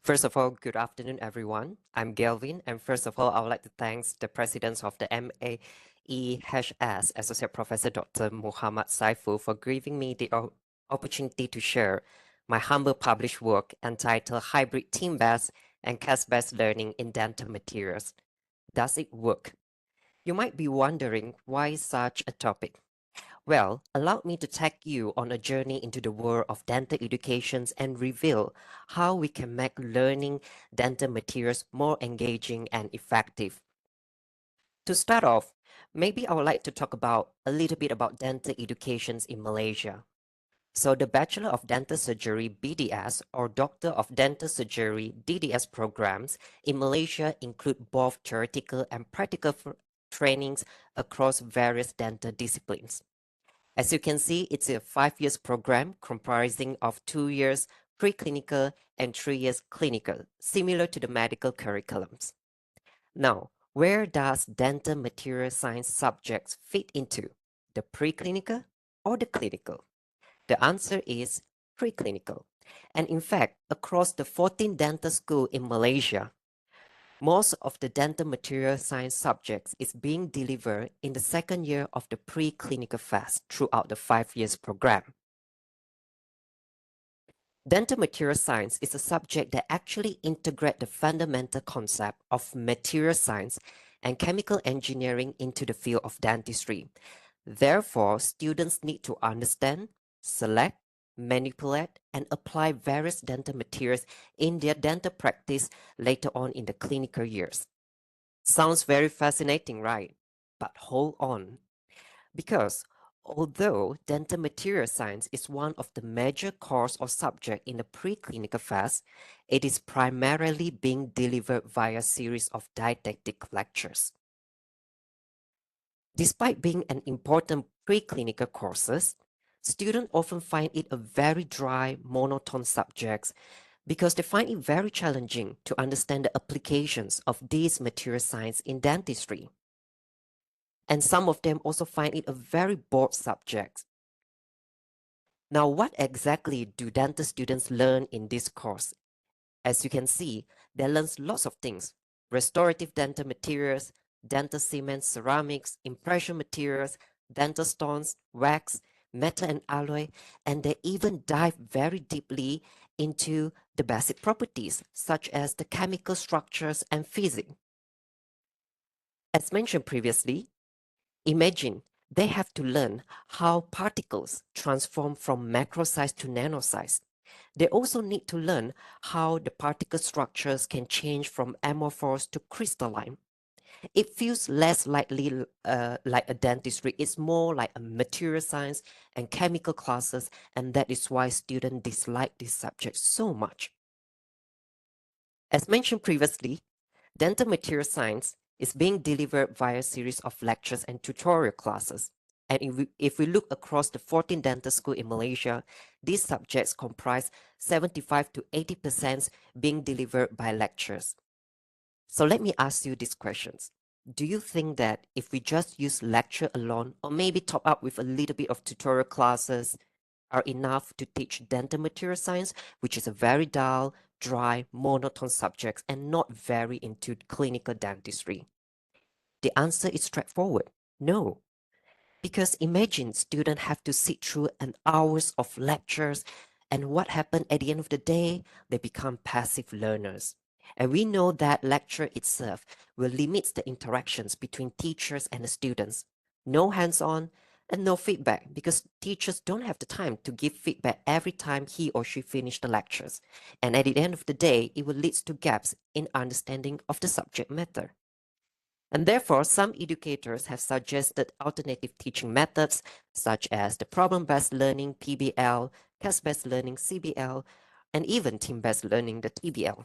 First of all, good afternoon, everyone. I'm Galvin, and first of all, I would like to thank the president of the MAEHS, Associate Professor Dr. Muhammad Saiful, for giving me the opportunity to share my humble published work entitled Hybrid Team-Based and Cast-Based Learning in Dental Materials. Does it work? You might be wondering why such a topic. Well, allow me to take you on a journey into the world of dental education and reveal how we can make learning dental materials more engaging and effective. To start off, maybe I would like to talk about a little bit about dental education in Malaysia. So the Bachelor of Dental Surgery BDS or Doctor of Dental Surgery DDS programs in Malaysia include both theoretical and practical trainings across various dental disciplines. As you can see, it's a 5 years program comprising of 2 years preclinical and 3 years clinical, similar to the medical curriculums. Now, where does dental material science subjects fit into? The preclinical or the clinical? The answer is preclinical. And in fact, across the 14 dental schools in Malaysia, most of the dental material science subjects is being delivered in the second year of the preclinical phase throughout the 5 years program. Dental material science is a subject that actually integrates the fundamental concept of material science and chemical engineering into the field of dentistry. Therefore, students need to understand, select, manipulate, and apply various dental materials in their dental practice later on in the clinical years. Sounds very fascinating, right? But hold on. Because although dental material science is one of the major course or subject in the preclinical phase, it is primarily being delivered via a series of didactic lectures. Despite being an important preclinical courses, students often find it a very dry, monotone subject because they find it very challenging to understand the applications of these material science in dentistry. And some of them also find it a very bored subject. Now, what exactly do dental students learn in this course? As you can see, they learn lots of things: restorative dental materials, dental cement, ceramics, impression materials, dental stones, wax, metal and alloy, and they even dive very deeply into the basic properties, such as the chemical structures and physics. As mentioned previously, imagine they have to learn how particles transform from macro size to nano size. They also need to learn how the particle structures can change from amorphous to crystalline. It feels less likely like a dentistry. It's more like a material science and chemical classes, and that is why students dislike this subject so much. As mentioned previously, dental material science is being delivered via a series of lectures and tutorial classes. And if we look across the 14 dental schools in Malaysia, these subjects comprise 75 to 80% being delivered by lectures. So let me ask you these questions. Do you think that if we just use lecture alone, or maybe top up with a little bit of tutorial classes, are enough to teach dental material science, which is a very dull, dry, monotone subject and not very into clinical dentistry? The answer is straightforward: no. Because imagine students have to sit through an hours of lectures, and what happened at the end of the day? They become passive learners. And we know that lecture itself will limit the interactions between teachers and the students. No hands-on and no feedback because teachers don't have the time to give feedback every time he or she finish the lectures. And at the end of the day, it will lead to gaps in understanding of the subject matter. And therefore, some educators have suggested alternative teaching methods such as the problem-based learning PBL, case-based learning CBL, and even team-based learning the TBL.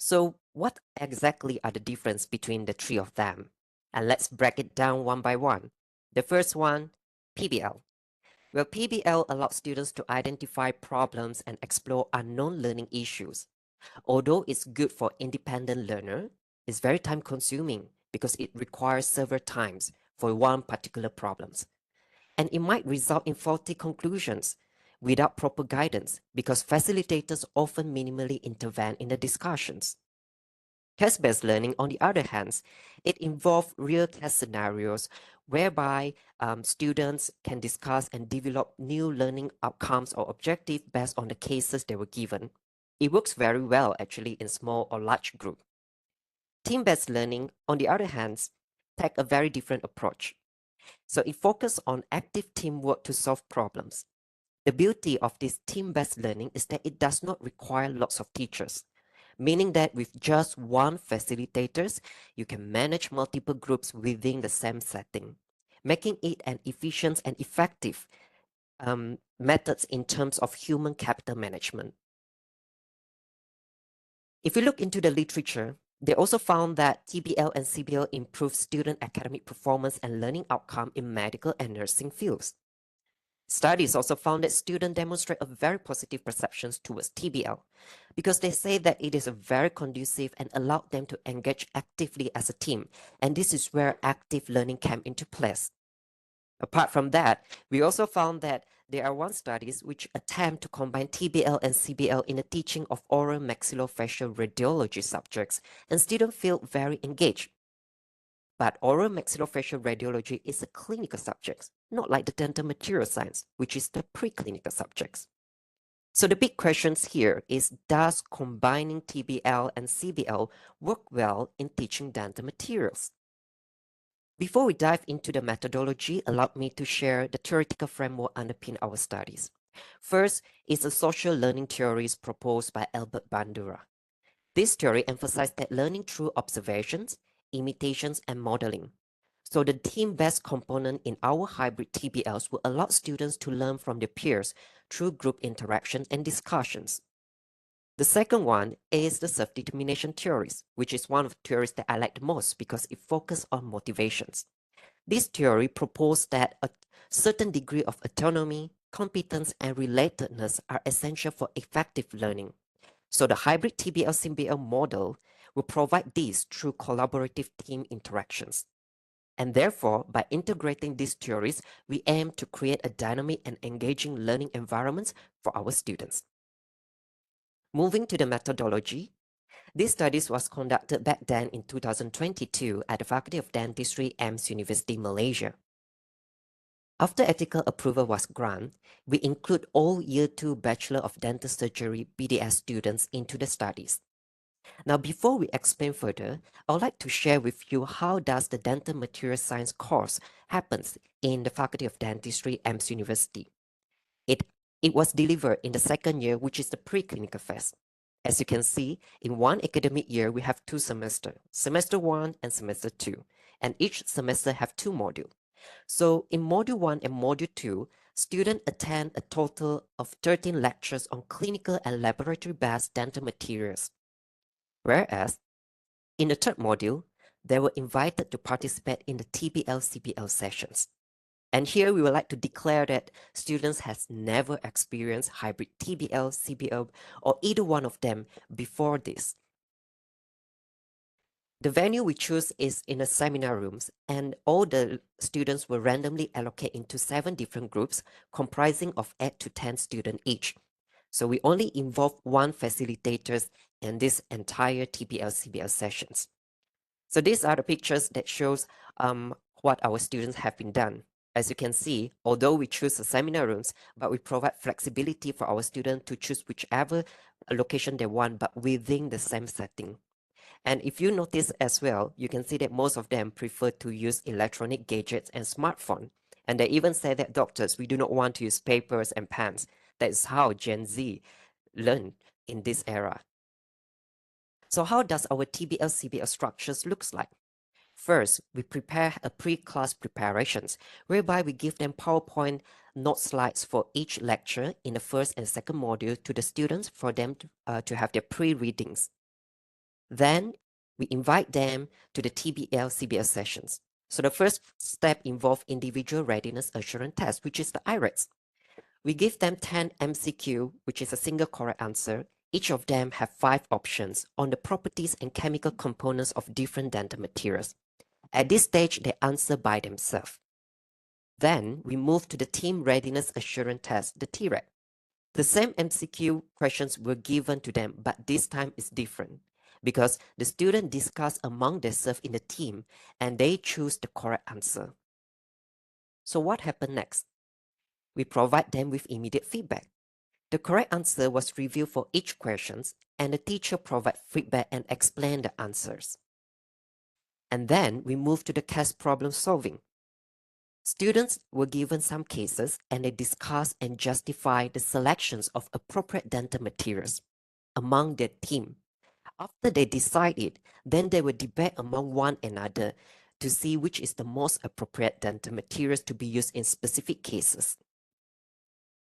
So what exactly are the difference between the three of them? And let's break it down one by one. The first one, PBL. Well, PBL allows students to identify problems and explore unknown learning issues. Although it's good for independent learner, it's very time consuming because it requires several times for one particular problems. And it might result in faulty conclusions, without proper guidance because facilitators often minimally intervene in the discussions. Test-based learning, on the other hand, it involves real test scenarios whereby students can discuss and develop new learning outcomes or objectives based on the cases they were given. It works very well actually in small or large group. Team-based learning, on the other hand, take a very different approach. So it focuses on active teamwork to solve problems. The beauty of this team-based learning is that it does not require lots of teachers, meaning that with just one facilitator, you can manage multiple groups within the same setting, making it an efficient and effective methods in terms of human capital management. If we look into the literature, they also found that TBL and CBL improve student academic performance and learning outcome in medical and nursing fields. Studies also found that students demonstrate a very positive perceptions towards TBL because they say that it is a very conducive and allowed them to engage actively as a team. And this is where active learning came into place. Apart from that, we also found that there are one studies which attempt to combine TBL and CBL in the teaching of oral maxillofacial radiology subjects, and students feel very engaged. But oral maxillofacial radiology is a clinical subject, not like the dental material science, which is the preclinical subjects. So the big questions here is, does combining TBL and CBL work well in teaching dental materials? Before we dive into the methodology, allow me to share the theoretical framework underpin our studies. First is the social learning theories proposed by Albert Bandura. This theory emphasized that learning through observations, imitations, and modeling. So the team-based component in our hybrid TBLs will allow students to learn from their peers through group interactions and discussions. The second one is the self-determination theories, which is one of the theories that I like the most because it focuses on motivations. This theory proposed that a certain degree of autonomy, competence, and relatedness are essential for effective learning. So the hybrid TBL-CBL model will provide these through collaborative team interactions. And therefore, by integrating these theories, we aim to create a dynamic and engaging learning environment for our students. Moving to the methodology, this studies was conducted back then in 2022 at the Faculty of Dentistry, AMS University, Malaysia. After ethical approval was granted, we include all Year 2 Bachelor of Dental Surgery BDS students into the studies. Now, before we explain further, I would like to share with you how does the Dental Material Science course happens in the Faculty of Dentistry, AMS University. It was delivered in the second year, which is the preclinical phase. As you can see, in one academic year, we have 2 semesters, semester 1 and semester 2, and each semester have 2 modules. So in module 1 and module 2, students attend a total of 13 lectures on clinical and laboratory-based dental materials. Whereas, in the third module, they were invited to participate in the TBL-CBL sessions. And here we would like to declare that students has never experienced hybrid TBL, CBL, or either one of them before this. The venue we choose is in the seminar rooms, and all the students were randomly allocated into 7 different groups comprising of 8 to 10 students each. So we only involve 1 facilitator in this entire TBL, CBL sessions. So these are the pictures that shows what our students have been done. As you can see, although we choose the seminar rooms, but we provide flexibility for our students to choose whichever location they want, but within the same setting. And if you notice as well, you can see that most of them prefer to use electronic gadgets and smartphone. And they even say that doctors, we do not want to use papers and pens. That is how Gen Z learn in this era. So how does our TBL-CBL structures looks like? First, we prepare a pre-class preparations, whereby we give them PowerPoint note slides for each lecture in the first and second module to the students for them to have their pre-readings. Then, we invite them to the TBL-CBL sessions. So the first step involves individual readiness assurance test, which is the IREX. We give them 10 MCQ, which is a single correct answer. Each of them have 5 options on the properties and chemical components of different dental materials. At this stage, they answer by themselves. Then we move to the Team Readiness Assurance Test, the TREC. The same MCQ questions were given to them, but this time is different because the student discuss among themselves in the team and they choose the correct answer. So what happened next? We provide them with immediate feedback. The correct answer was reviewed for each question and the teacher provide feedback and explain the answers. And then we move to the case problem solving. Students were given some cases and they discuss and justify the selections of appropriate dental materials among their team. After they decide it, then they will debate among one another to see which is the most appropriate dental materials to be used in specific cases.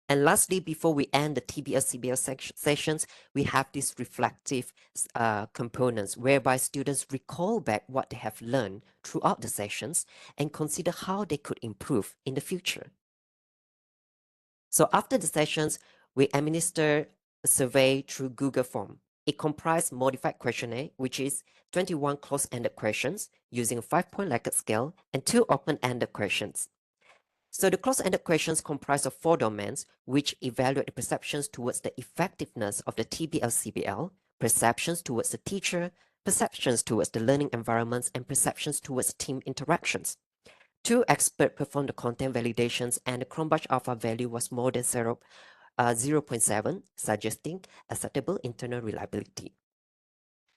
And lastly, before we end the TBL-CBL sessions, we have these reflective components whereby students recall back what they have learned throughout the sessions and consider how they could improve in the future. So after the sessions, we administer a survey through Google Form. It comprised modified questionnaire, which is 21 closed-ended questions using a 5-point Likert scale and 2 open-ended questions. So the closed-ended questions comprise of 4 domains, which evaluate the perceptions towards the effectiveness of the TBL-CBL, perceptions towards the teacher, perceptions towards the learning environments, and perceptions towards team interactions. 2 experts performed the content validations, and the Cronbach alpha value was more than 0.7, suggesting acceptable internal reliability.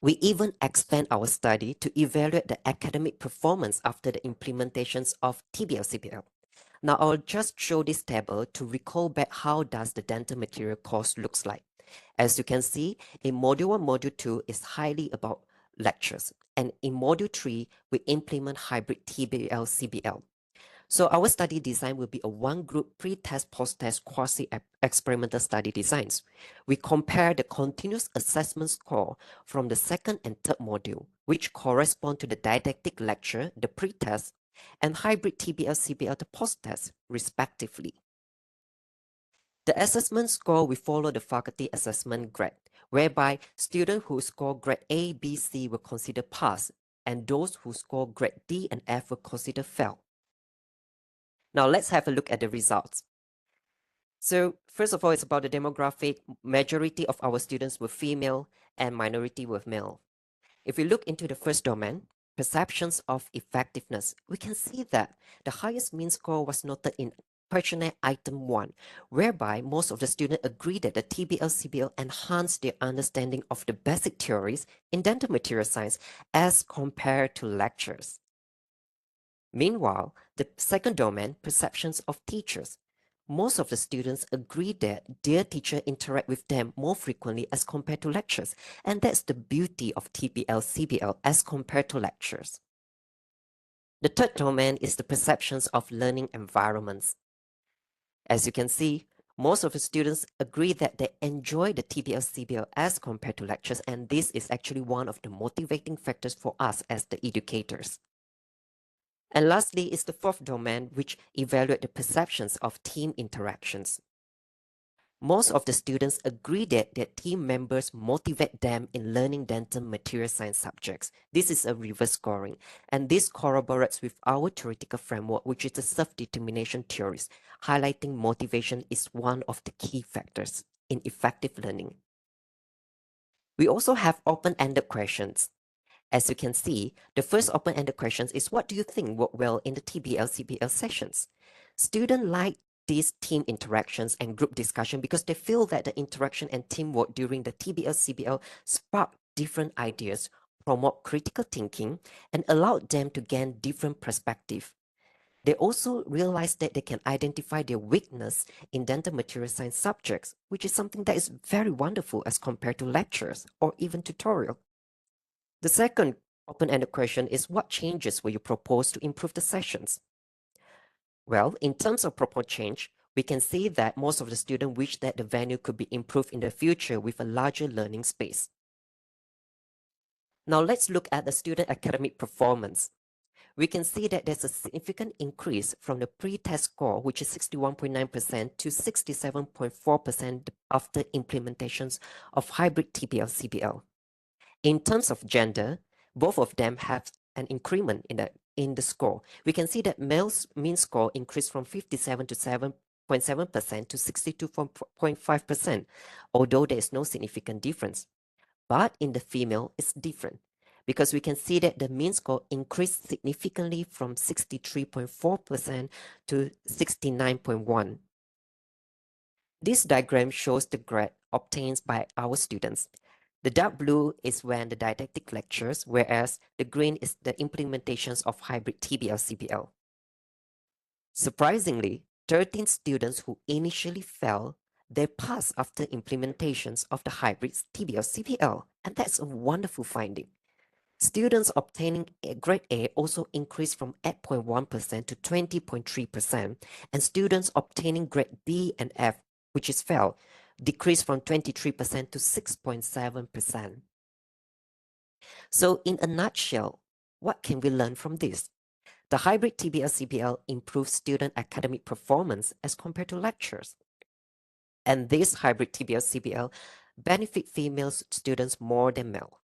We even expand our study to evaluate the academic performance after the implementations of TBL-CBL. Now I'll just show this table to recall back how does the dental material course looks like. As you can see, in Module 1, Module 2 is highly about lectures. And in Module 3, we implement hybrid TBL-CBL. So our study design will be a one-group pre-test, post-test, quasi-experimental study designs. We compare the continuous assessment score from the second and third module, which correspond to the didactic lecture, the pre-test, and hybrid TBL-CBL, the post-test, respectively. The assessment score will follow the faculty assessment grade, whereby students who score grade A, B, C will consider pass, and those who score grade D and F will consider fail. Now let's have a look at the results. So first of all, it's about the demographic. Majority of our students were female and minority were male. If we look into the first domain, perceptions of effectiveness, we can see that the highest mean score was noted in questionnaire item 1, whereby most of the students agree that the TBL-CBL enhanced their understanding of the basic theories in dental material science as compared to lectures. Meanwhile, the second domain, perceptions of teachers. Most of the students agree that their teacher interact with them more frequently as compared to lectures, and that's the beauty of TBL-CBL as compared to lectures. The third domain is the perceptions of learning environments. As you can see, most of the students agree that they enjoy the TBL-CBL as compared to lectures, and this is actually one of the motivating factors for us as the educators. And lastly is the fourth domain, which evaluate the perceptions of team interactions. Most of the students agree that their team members motivate them in learning dental material science subjects. This is a reverse scoring, and this corroborates with our theoretical framework, which is the self-determination theories, highlighting motivation is one of the key factors in effective learning. We also have open-ended questions. As you can see, the first open-ended question is, what do you think worked well in the TBL-CBL sessions? Students like these team interactions and group discussion because they feel that the interaction and teamwork during the TBL-CBL spark different ideas, promote critical thinking, and allowed them to gain different perspective. They also realize that they can identify their weakness in dental material science subjects, which is something that is very wonderful as compared to lectures or even tutorial. The second open-ended question is, what changes will you propose to improve the sessions? Well, in terms of proposed change, we can see that most of the students wish that the venue could be improved in the future with a larger learning space. Now let's look at the student academic performance. We can see that there's a significant increase from the pre-test score, which is 61.9% to 67.4% after implementations of hybrid TBL-CBL. In terms of gender, both of them have an increment in the score. We can see that males' mean score increased from 57 to 58.7% to 62.5%, although there is no significant difference. But in the female, it's different because we can see that the mean score increased significantly from 63.4% to 69.1%. This diagram shows the grade obtained by our students. The dark blue is when the didactic lectures, whereas the green is the implementations of hybrid TBL-CBL. Surprisingly, 13 students who initially failed, they passed after implementations of the hybrid TBL-CBL, and that's a wonderful finding. Students obtaining a grade A also increased from 8.1% to 20.3%, and students obtaining grade B and F, which is fail, decreased from 23% to 6.7%. So in a nutshell, what can we learn from this? The hybrid TBL-CBL improves student academic performance as compared to lectures. And this hybrid TBL-CBL benefit female students more than male.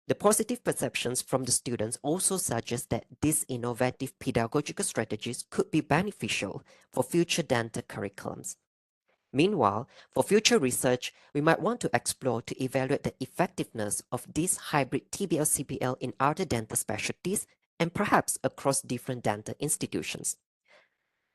The positive perceptions from the students also suggest that these innovative pedagogical strategies could be beneficial for future dental curriculums. Meanwhile, for future research, we might want to explore to evaluate the effectiveness of this hybrid TBL-CBL in other dental specialties and perhaps across different dental institutions.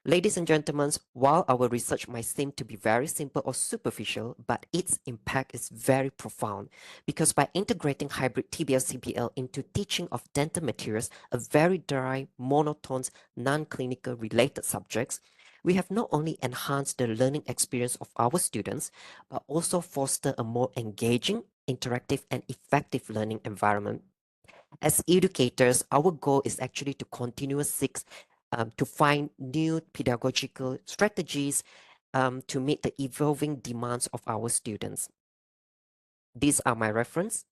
Ladies and gentlemen, while our research might seem to be very simple or superficial, but its impact is very profound because by integrating hybrid TBL-CBL into teaching of dental materials, a very dry, monotone, non-clinical related subjects, we have not only enhanced the learning experience of our students, but also foster a more engaging, interactive, and effective learning environment. As educators, our goal is actually to continue seek to find new pedagogical strategies to meet the evolving demands of our students. These are my reference.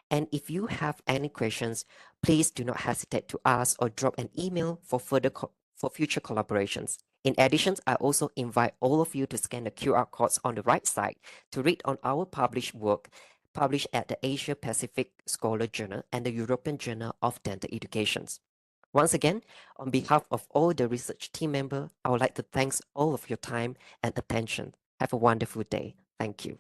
And if you have any questions, please do not hesitate to ask or drop an email for for future collaborations. In addition, I also invite all of you to scan the QR codes on the right side to read on our published work published at the Asia Pacific Scholar Journal and the European Journal of Dental Education. Once again, on behalf of all the research team members, I would like to thank all of your time and attention. Have a wonderful day. Thank you.